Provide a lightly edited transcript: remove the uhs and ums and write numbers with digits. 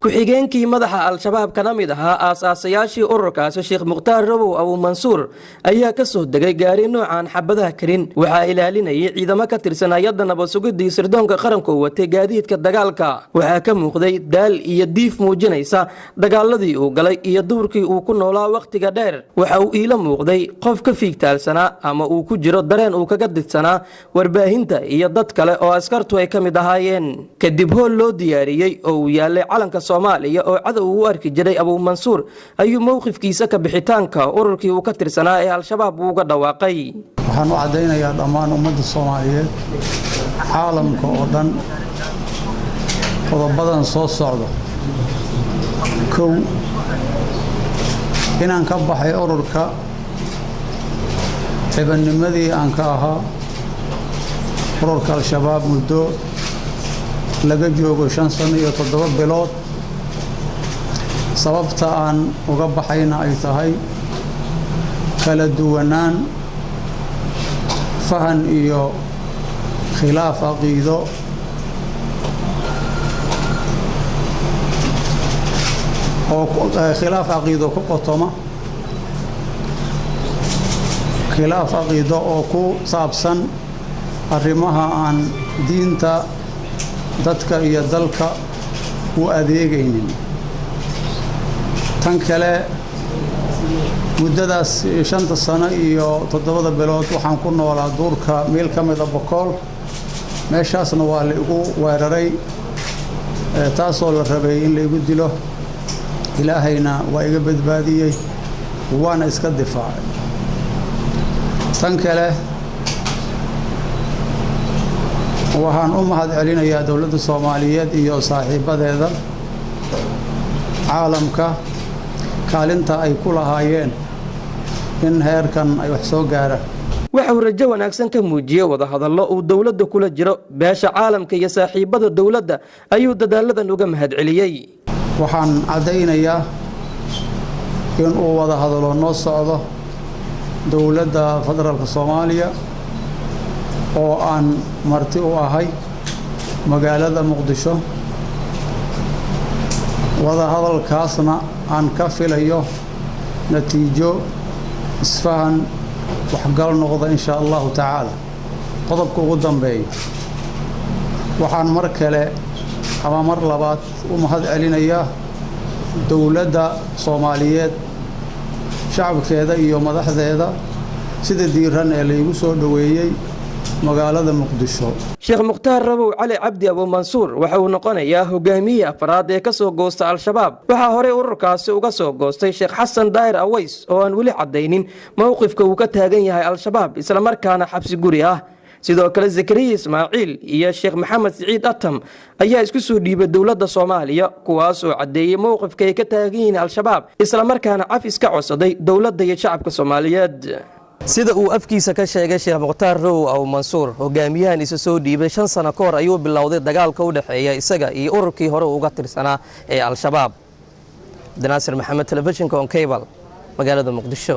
ku-xigeenkii madaxa al-shabaab kana mid ahaa aasaasayaashii ururkaasi Sheekh Mukhtaar Robow Abu Mansuur ayaa ka soo degay gaari noocan xabadaha karin waxaa ilaalinayay ciidamo ka tirsan hay'adda nabad sugidda sirdoonka qaranka oo watay gaadiidka dagaalka waxaa ka muuqday daal iyo diif muujinaysa dagaaladii uu galay iyo duurkii uu ku noolaa waqtiga dheer waxa uu ila muuqday qof ka fiigtaalsanaa ama uu ku jiro dareen uu kaga didsanaa warbaahinta iyo dad kale oo askartu ay ka mid ahaayeen kadib hool loo diyaariyey oo uu yaalay calanka Soomaaliya oo cadow u arki jiray Abu Mansuur ayuu mowqifkiisa ka bixitaanka ururkii uu ka tirsanaa ee al-shabaab uga dhawaaqay waxaan u cadeynayaa dhammaan ummadda Soomaaliyeed caalamka oo dhan qodobadan soo socda kow inaan ka baxay ururka xibanimadii aan ka ahaa ururka al-shabaab muddo laga joogo 5 sano iyo 7 bilood sababta aan uga baxayna ay tahay kala duwanaan fahan iyo khilaaf aqiido ku qotoma khilaaf aqiido oo ku saabsan arrimaha aan diinta dadka iyo dalka u adeegaynin tan kale muddadaas 5 sano iyo 7 bilood waxaan ku noolaa duurka meel ka mid ah Boqol meeshaasna waa la igu weeraray taasoo la rabay in la igu dilo ilaahayna waa iga badbaadiyay waana iska difaacay tan kale waxaan u mahad celinayaa dawladda Soomaaliyeed iyo saaxiibadeeda caalamka kaalinta ay ku lahaayeen in heerkan ay wax soo gaaraan waxa uu rajo wanaagsan ka muujiyay wada hadallo uu dawladda kula jiro beesha caalamka iyo saaxiibada dawladda ayuu dadaaladan uga mahad celiyay waxaan cadeynayaa in uu wada hadallo noo socdo dawladda federaalka Soomaaliya oo aan marti u ahay magaalada Muqdisho wada hadalkaasna aan ka filayo natiijo isfahan waxgal noqdo insha Allah ta'ala qodobka ugu dambeeyo waxaan mar kale ama mar labaad u mahad celinayaa dawladda Soomaaliyeed shacabkeeda iyo madaxdeeda sida diiran ee la igu soo dhaweeyay magaalada Muqdisho Sheekh Mukhtaar Robow Cali Cabdi Abu Mansuur waxa uu noqonayaa hogaamiye afraad ee ka soo goosta al-shabaab waxa hore ururkaasi uga soo goostay Sheekh Xasan Daahir Aways oo aan wali cadeynin mowqifka uu ka taagan yahay al-shabaab isla markaana xabsi guri ah sidoo kale Zakariya Ismaaciil iyo Sheekh Maxamed Saciid Atam ayaa isku soo dhiibay dawladda Soomaaliya kuwaas oo cadeeyay mowqifka ay ka taagan yihiin al-shabaab isla markaana cafis ka codsaday dawladda iyo shacabka Soomaaliyeed sida uu afkiisa ka sheegay Sheekh Mukhtaar Robow Abu Mansuur hogaamiyahan isa soo dhiibay 5 sano ka hor ayuu bilowday dagaalka u dhaxeeya isaga iyo ururkii hore uga tirsanaa ee al-shabaab Danaasir Maxamed Television on Cable magaalada Muqdisho